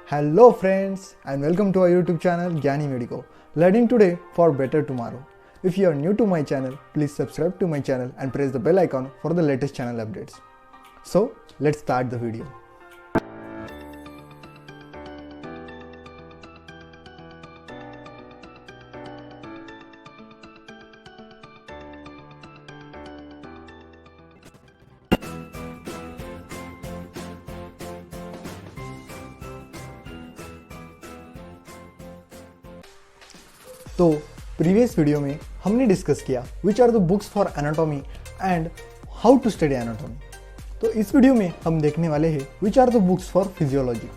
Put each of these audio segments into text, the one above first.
Hello friends and welcome to our YouTube channel Gyani Medico, learning today for better tomorrow. If you are new to my channel, please subscribe to my channel and press the bell icon for the latest channel updates. So let's start the video. तो previous video में हमने discuss किया which are the books for anatomy and how to study anatomy. तो इस video में हम देखने वाले हैं which are the books for physiology.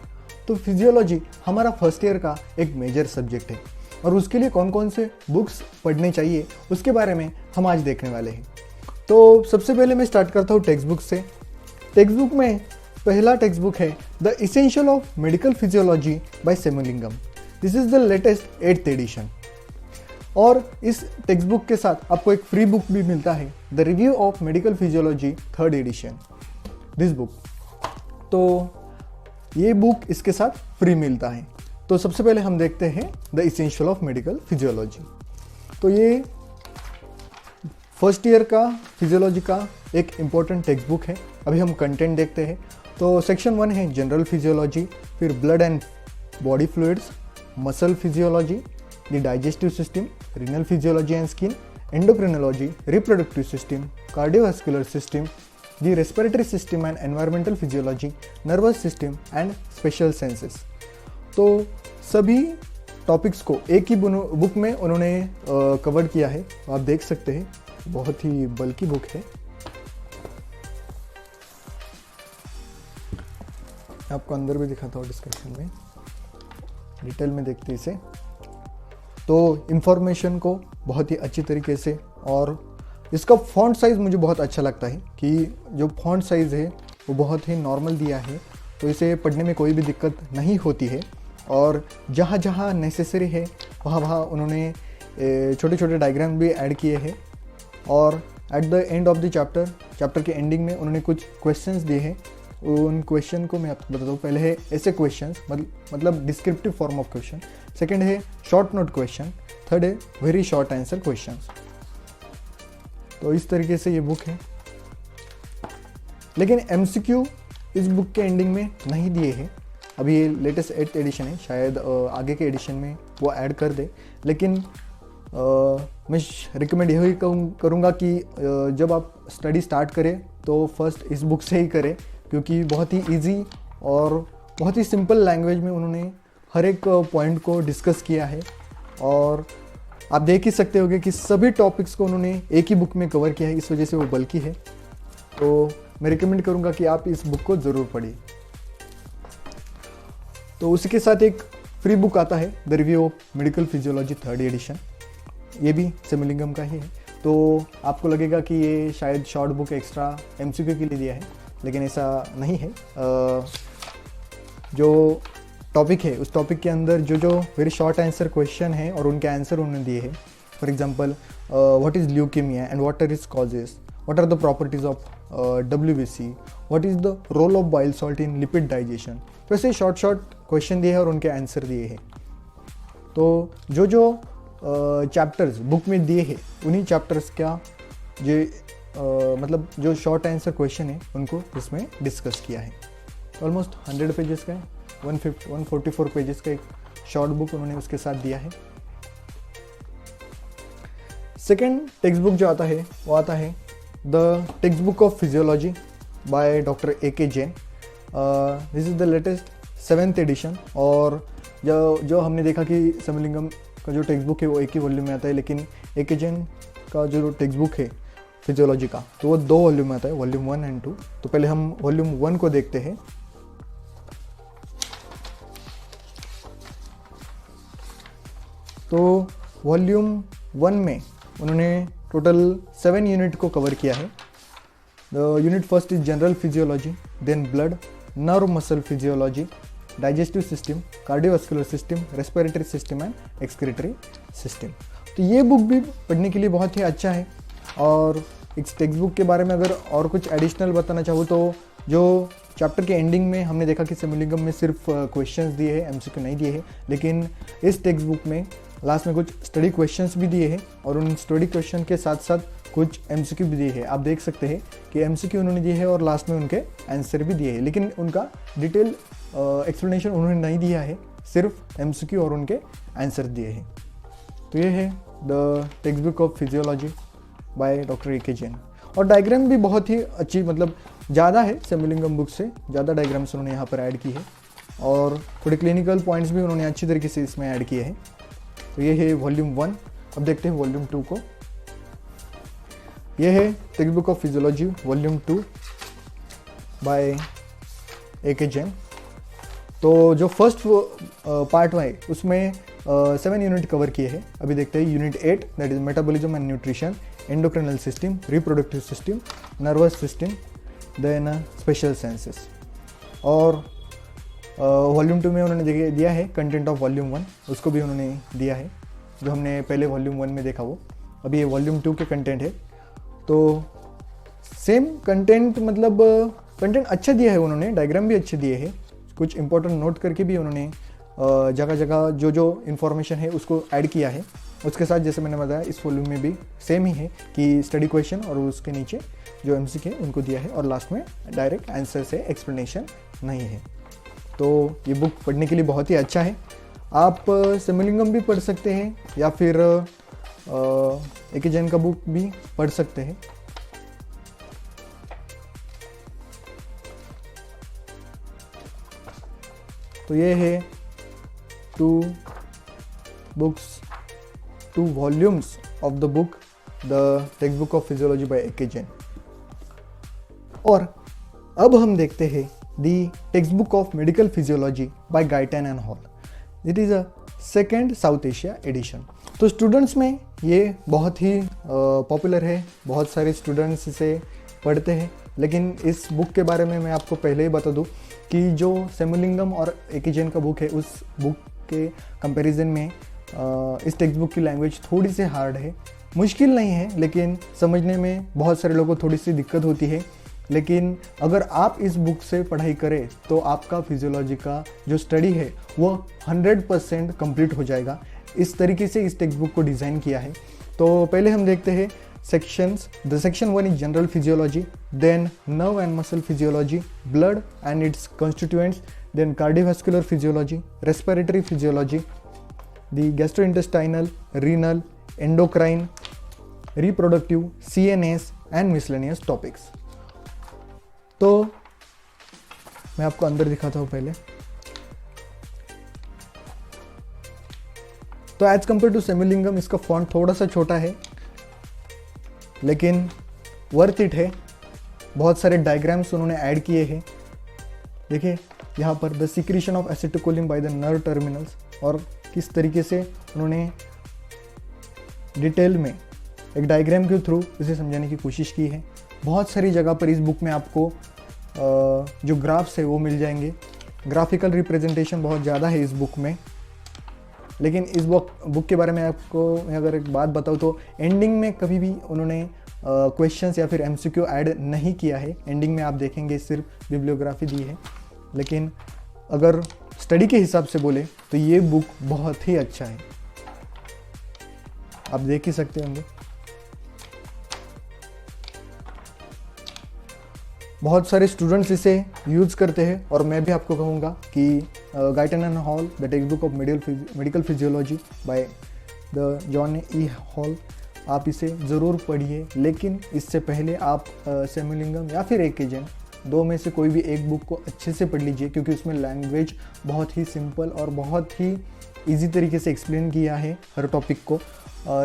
तो फिजियोलॉजी हमारा फर्स्ट ईयर का एक मेजर सब्जेक्ट है और उसके लिए कौन कौन से बुक्स पढ़ने चाहिए उसके बारे में हम आज देखने वाले हैं। तो सबसे पहले मैं स्टार्ट करता हूँ टेक्स्ट बुक से। टेक्स्ट बुक में पहला टेक्स्ट बुक है the essential of medical physiology by Sembulingam. This is the latest 8th edition. और इस टेक्स्ट बुक के साथ आपको एक फ्री बुक भी मिलता है, the review of medical physiology 3rd edition, this book. तो ये बुक इसके साथ फ्री मिलता है। तो सबसे पहले हम देखते हैं the essential of medical physiology. तो ये फर्स्ट ईयर का फिजियोलॉजी का एक इम्पोर्टेंट टेक्स्ट बुक है। अभी हम कंटेंट देखते हैं। तो सेक्शन 1 है जनरल फिजियोलॉजी, फिर blood and body fluids, muscle physiology, the digestive system, renal physiology and skin, endocrinology, reproductive system, cardiovascular system, the respiratory system and environmental physiology, nervous system and special senses। तो सभी topics को एक ही book में उन्होंने cover किया है। आप देख सकते हैं, बहुत ही बल्कि बुक है। आपको अंदर भी दिखाता हूँ डिस्क्रिप्शन में, डिटेल में देखते इसे। तो इन्फॉर्मेशन को बहुत ही अच्छी तरीके से, और इसका फॉन्ट साइज़ मुझे बहुत अच्छा लगता है कि जो फॉन्ट साइज़ है वो बहुत ही नॉर्मल दिया है, तो इसे पढ़ने में कोई भी दिक्कत नहीं होती है। और जहाँ जहाँ नेसेसरी है वहाँ वहाँ उन्होंने छोटे छोटे डायग्राम भी ऐड किए हैं। और at the end of the chapter के एंडिंग में उन्होंने कुछ क्वेश्चंस दिए हैं। उन क्वेश्चन को मैं आपको बताता हूँ। पहले है ऐसे क्वेश्चंस, मतलब descriptive form of question. Second है शॉर्ट नोट क्वेश्चन। थर्ड है वेरी शॉर्ट आंसर क्वेश्चंस। तो इस तरीके से ये बुक है, लेकिन MCQ इस बुक के एंडिंग में नहीं दिए हैं। अभी ये लेटेस्ट 8th एडिशन है, शायद आगे के एडिशन में वो ऐड कर दे। लेकिन मैं रिकमेंड यही करूँगा कि जब आप स्टडी स्टार्ट करें तो फर्स्ट इस बुक से ही करें, क्योंकि बहुत ही इजी और बहुत ही सिंपल लैंग्वेज में उन्होंने हर एक पॉइंट को डिस्कस किया है। और आप देख ही सकते होंगे कि सभी टॉपिक्स को उन्होंने एक ही बुक में कवर किया है, इस वजह से वो बल्कि है। तो मैं रिकमेंड करूँगा कि आप इस बुक को ज़रूर पढ़िए। तो उसी के साथ एक फ्री बुक आता है, the review of medical physiology 3rd edition. ये भी सेमुलिंगम का ही है। तो आपको लगेगा कि ये शायद शॉर्ट बुक एक्स्ट्रा MCQ के लिए दिया है, लेकिन ऐसा नहीं है। जो टॉपिक है उस टॉपिक के अंदर जो वेरी शॉर्ट आंसर क्वेश्चन है और उनके आंसर उन्होंने दिए हैं। For example, what is leukemia and what are its causes, what are the properties of WBC, what is the role of bile salt in lipid digestion. तो ऐसे short question दिए हैं और उनके आंसर दिए हैं। तो जो चैप्टर्स बुक में दिए हैं उन्हीं चैप्टर्स का मतलब जो शॉर्ट आंसर क्वेश्चन है उनको इसमें डिस्कस किया है। ऑलमोस्ट 100 पेजेस का है, 144 पेजेस का एक शॉर्ट बुक उन्होंने उसके साथ दिया है। सेकेंड टेक्स्ट बुक जो आता है वो आता है the text book of physiology by doctor AK Jain. This is the latest 7th edition. और जो हमने देखा कि सेमुलिंगम का जो टेक्स्ट बुक है वो एक ही वॉल्यूम में आता है, लेकिन AK जैन का जो टेक्स्ट बुक है फिजियोलॉजी का तो वो 2 वॉल्यूम में आता है, वॉल्यूम 1 एंड 2। तो पहले हम वॉल्यूम 1 को देखते हैं। तो वॉल्यूम 1 में उन्होंने टोटल 7 यूनिट को कवर किया है। The unit first is general physiology, then blood, nerve muscle physiology, digestive system, cardiovascular system, respiratory system and excretory system. तो ये बुक भी पढ़ने के लिए बहुत ही अच्छा है। और इस टेक्स्ट बुक के बारे में अगर और कुछ एडिशनल बताना चाहूँ तो जो चैप्टर के एंडिंग में हमने देखा कि सिमुलिंगम में सिर्फ क्वेश्चंस दिए हैं, एमसीक्यू नहीं दिए हैं, लेकिन इस टेक्स्ट बुक में लास्ट में कुछ स्टडी क्वेश्चंस भी दिए हैं और उन स्टडी क्वेश्चन के साथ साथ कुछ एमसीक्यू भी दिए हैं। आप देख सकते हैं कि एमसीक्यू उन्होंने दिए हैं और लास्ट में उनके आंसर भी दिए हैं, लेकिन उनका डिटेल एक्सप्लेनेशन उन्होंने नहीं दिया है, सिर्फ एमसीक्यू और उनके आंसर दिए हैं। तो ये है the text book of physiology by doctor A K Jain. और डायग्राम भी बहुत ही अच्छी, मतलब ज़्यादा है सिमुलिंगम बुक से, ज़्यादा डायग्राम्स उन्होंने यहाँ पर ऐड की है और थोड़े क्लिनिकल पॉइंट्स भी उन्होंने अच्छी तरीके से इसमें ऐड किए हैं। तो ये है वॉल्यूम 1। अब देखते हैं वॉल्यूम 2 को। ये है text book of physiology volume 2 by A K Jain. तो जो फर्स्ट पार्ट है उसमें 7 यूनिट कवर किए हैं। अभी देखते हैं unit 8, that is metabolism and nutrition, endocrinal system, reproductive system, nervous system, then special senses. और वॉल्यूम 2 में उन्होंने दिया है कंटेंट ऑफ वॉल्यूम 1, उसको भी उन्होंने दिया है, जो हमने पहले वॉल्यूम 1 में देखा वो। अभी ये वॉल्यूम 2 के कंटेंट है। तो सेम कंटेंट, मतलब कंटेंट अच्छा दिया है उन्होंने, डायग्राम भी अच्छे दिए हैं, कुछ इंपॉर्टेंट नोट करके भी उन्होंने जगह जगह जो जो इन्फॉर्मेशन है उसको ऐड किया है। उसके साथ जैसे मैंने बताया इस वॉल्यूम में भी सेम ही है कि स्टडी क्वेश्चन और उसके नीचे जो एमसीक्यू है उनको दिया है और लास्ट में डायरेक्ट आंसर से एक्सप्लेनेशन नहीं है। तो ये बुक पढ़ने के लिए बहुत ही अच्छा है। आप सिमुलिंगम भी पढ़ सकते हैं या फिर ए के जैन का बुक भी पढ़ सकते हैं। तो ये है 2 volumes of the book the text book of physiology by A K Jain. और अब हम देखते हैं the text book of medical physiology by Guyton and Hall. It is a second South Asia edition. तो स्टूडेंट्स में ये बहुत ही पॉपुलर है, बहुत सारे स्टूडेंट्स इसे पढ़ते हैं। लेकिन इस बुक के बारे में मैं आपको पहले ही बता दूं कि जो सिमुलिंगम और ए के जैन का बुक है, उस बुक के कंपैरिजन में इस टेक्स्ट बुक की लैंग्वेज थोड़ी सी हार्ड है। मुश्किल नहीं है, लेकिन समझने में बहुत सारे लोगों को थोड़ी सी दिक्कत होती है। लेकिन अगर आप इस बुक से पढ़ाई करें तो आपका फिजियोलॉजी का जो स्टडी है वो 100% कंप्लीट हो जाएगा। इस तरीके से इस टेक्स्ट बुक को डिज़ाइन किया है। तो पहले हम देखते हैं sections. The section 1 is general physiology, then nerve and muscle physiology, blood and its constituents, then cardiovascular physiology, respiratory physiology, the gastrointestinal, renal, endocrine, reproductive, CNS and miscellaneous topics. तो मैं आपको अंदर दिखाता हूँ पहले। तो एज कंपेयर टू सिमुलिंगम इसका font थोड़ा सा छोटा है, लेकिन वर्थ इट है। बहुत सारे डायग्राम्स उन्होंने ऐड किए हैं। देखिए यहाँ पर the secretion of acetylcholine by the nerve terminals, और किस तरीके से उन्होंने डिटेल में एक डायग्राम के थ्रू इसे समझाने की कोशिश की है। बहुत सारी जगह पर इस बुक में आपको जो ग्राफ्स है वो मिल जाएंगे। ग्राफिकल रिप्रेजेंटेशन बहुत ज़्यादा है इस बुक में। लेकिन इस बुक के बारे में आपको मैं अगर एक बात बताऊँ तो एंडिंग में कभी भी उन्होंने क्वेश्चंस या फिर एमसीक्यू ऐड नहीं किया है। एंडिंग में आप देखेंगे सिर्फ बिब्लियोग्राफी दी है। लेकिन अगर स्टडी के हिसाब से बोले तो ये बुक बहुत ही अच्छा है, आप देख ही सकते होंगे। बहुत सारे स्टूडेंट्स इसे यूज़ करते हैं और मैं भी आपको कहूँगा कि Guyton and hall the text book of medical physiology by the John E hall, आप इसे ज़रूर पढ़िए। लेकिन इससे पहले आप सिमुलिंगम या फिर ए के जैन, दो में से कोई भी एक बुक को अच्छे से पढ़ लीजिए, क्योंकि उसमें लैंग्वेज बहुत ही सिंपल और बहुत ही इजी तरीके से एक्सप्लेन किया है हर टॉपिक को।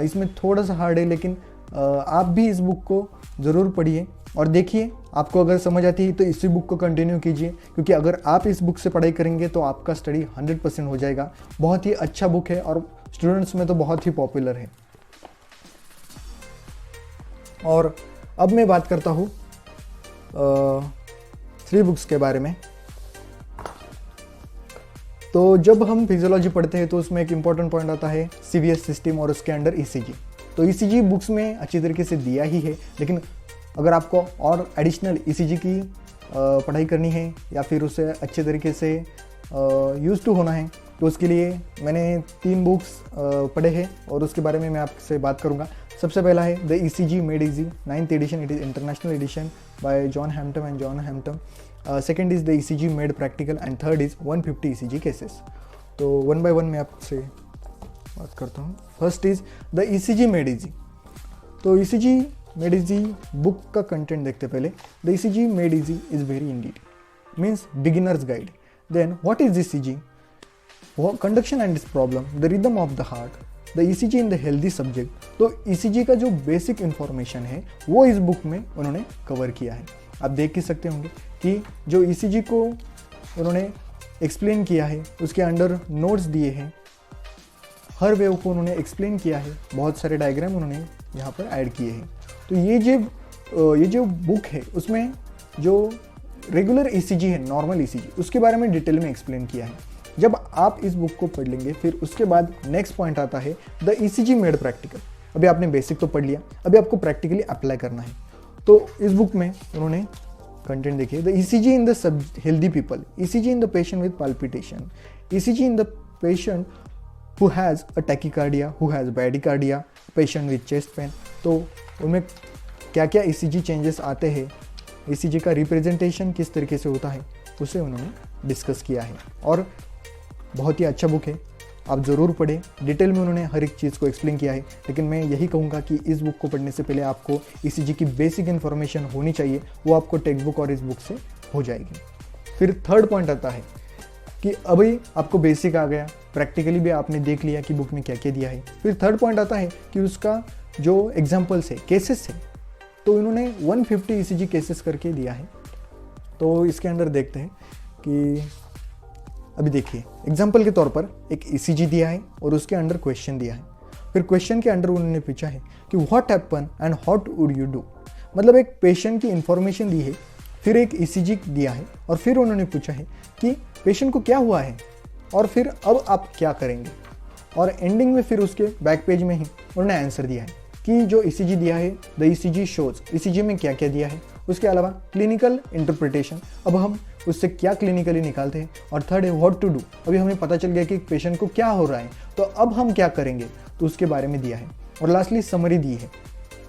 इसमें थोड़ा सा हार्ड है, लेकिन आप भी इस बुक को ज़रूर पढ़िए और देखिए। आपको अगर समझ आती है तो इसी बुक को कंटिन्यू कीजिए, क्योंकि अगर आप इस बुक से पढ़ाई करेंगे तो आपका स्टडी 100% हो जाएगा। बहुत ही अच्छा बुक है और स्टूडेंट्स में तो बहुत ही पॉपुलर है। और अब मैं बात करता हूँ 3 बुक्स के बारे में। तो जब हम फिजियोलॉजी पढ़ते हैं तो उसमें एक इम्पॉर्टेंट पॉइंट आता है सीवीएस सिस्टम और उसके अंडर ईसीजी। तो ईसीजी बुक्स में अच्छी तरीके से दिया ही है, लेकिन अगर आपको और एडिशनल ईसीजी की पढ़ाई करनी है या फिर उसे अच्छे तरीके से यूज़ टू होना है, तो उसके लिए मैंने 3 बुक्स पढ़े हैं और उसके बारे में मैं आपसे बात करूँगा। सबसे पहला है the ECG made easy 9th edition, it is international edition by John Hampton and John Hampton. Second is the ECG made practical and third is 150 ECG cases. तो वन बाय वन मैं आपसे बात करता हूँ। First is the ECG made easy. तो ECG made easy book का content देखते पहले। The ECG made easy is very indeed, means beginners guide. Then what is ECG? Conduction and it's problem, the rhythm of the heart, the ECG in the healthy subject. तो ECG का जो basic information है वो इस book में उन्होंने cover किया है। आप देख ही सकते होंगे कि जो ECG को उन्होंने एक्सप्लेन किया है उसके अंडर नोट्स दिए हैं, हर वेव को उन्होंने एक्सप्लेन किया है, बहुत सारे डायग्राम उन्होंने यहाँ पर ऐड किए हैं। तो ये जो बुक है उसमें जो रेगुलर ECG है, नॉर्मल ECG, उसके बारे में डिटेल में एक्सप्लेन किया है। जब आप इस बुक को पढ़ लेंगे फिर उसके बाद नेक्स्ट पॉइंट आता है द ECG मेड प्रैक्टिकल। अभी आपने बेसिक तो पढ़ लिया, अभी आपको प्रैक्टिकली अप्लाई करना है। तो इस बुक में उन्होंने कंटेंट देखिए, the ECG in the healthy people, ECG in the patient with palpitation, ECG in the patient who has a tachycardia, who has bradycardia, patient with chest pain। तो उनमें क्या क्या ECG चेंजेस आते हैं, ECG का representation किस तरीके से होता है, उसे उन्होंने डिस्कस किया है और बहुत ही अच्छा बुक है, आप ज़रूर पढ़ें। डिटेल में उन्होंने हर एक चीज़ को एक्सप्लेन किया है, लेकिन मैं यही कहूँगा कि इस बुक को पढ़ने से पहले आपको ECG की बेसिक इन्फॉर्मेशन होनी चाहिए, वो आपको टेक्स्ट बुक और इस बुक से हो जाएगी। फिर थर्ड पॉइंट आता है कि अभी आपको बेसिक आ गया, प्रैक्टिकली भी आपने देख लिया कि बुक में क्या क्या दिया है। फिर थर्ड पॉइंट आता है कि उसका जो एग्जाम्पल्स है, केसेस है, तो इन्होंने 150 ECG केसेस करके दिया है। तो इसके अंदर देखते हैं कि अभी देखिए एग्जाम्पल के तौर पर एक ECG दिया है और उसके अंदर क्वेश्चन दिया है। फिर क्वेश्चन के अंदर उन्होंने पूछा है कि what happen and what would you do. मतलब एक पेशेंट की इंफॉर्मेशन दी है, फिर एक ECG दिया है और फिर उन्होंने पूछा है कि पेशेंट को क्या हुआ है और फिर अब आप क्या करेंगे। और एंडिंग में फिर उसके बैक पेज में ही उन्होंने आंसर दिया है कि जो ECG दिया है, द ECG शोज, ECG में क्या क्या दिया है। उसके अलावा क्लिनिकल इंटरप्रिटेशन, अब हम उससे क्या क्लिनिकली निकालते हैं। और थर्ड है व्हाट टू डू, अभी हमें पता चल गया कि पेशेंट को क्या हो रहा है तो अब हम क्या करेंगे, तो उसके बारे में दिया है। और लास्टली समरी दी है,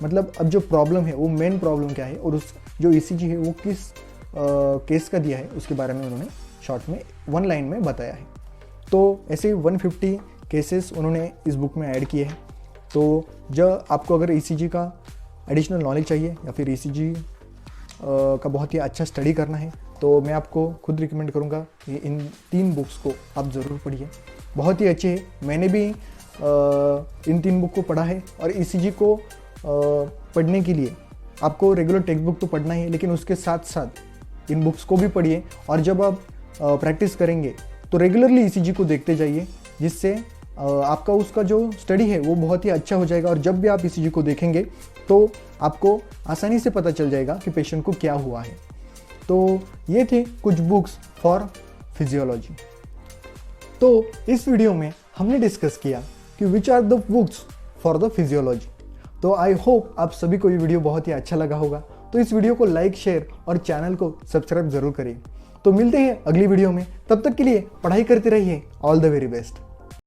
मतलब अब जो प्रॉब्लम है वो मेन प्रॉब्लम क्या है और उस जो ECG है वो किस केस का दिया है उसके बारे में उन्होंने शॉर्ट में 1 लाइन में बताया है। तो ऐसे 150 केसेस उन्होंने इस बुक में ऐड किए हैं। तो जब आपको अगर ECG का एडिशनल नॉलेज चाहिए या फिर ECG का बहुत ही अच्छा स्टडी करना है तो मैं आपको खुद रिकमेंड करूँगा कि इन 3 बुक्स को आप ज़रूर पढ़िए, बहुत ही अच्छे हैं। मैंने भी इन 3 बुक को पढ़ा है और ECG को पढ़ने के लिए आपको रेगुलर टेक्स्ट बुक तो पढ़ना ही है, लेकिन उसके साथ साथ इन बुक्स को भी पढ़िए। और जब आप प्रैक्टिस करेंगे तो रेगुलरली ECG को देखते जाइए, जिससे आपका उसका जो स्टडी है वो बहुत ही अच्छा हो जाएगा। और जब भी आप ECG को देखेंगे तो आपको आसानी से पता चल जाएगा कि पेशेंट को क्या हुआ है। तो ये थे कुछ बुक्स फॉर फिजियोलॉजी। तो इस वीडियो में हमने डिस्कस किया कि which are the books for the physiology. तो आई होप आप सभी को ये वीडियो बहुत ही अच्छा लगा होगा। तो इस वीडियो को लाइक, शेयर और चैनल को सब्सक्राइब जरूर करिए। तो मिलते हैं अगली वीडियो में, तब तक के लिए पढ़ाई करते रहिए। All the very best.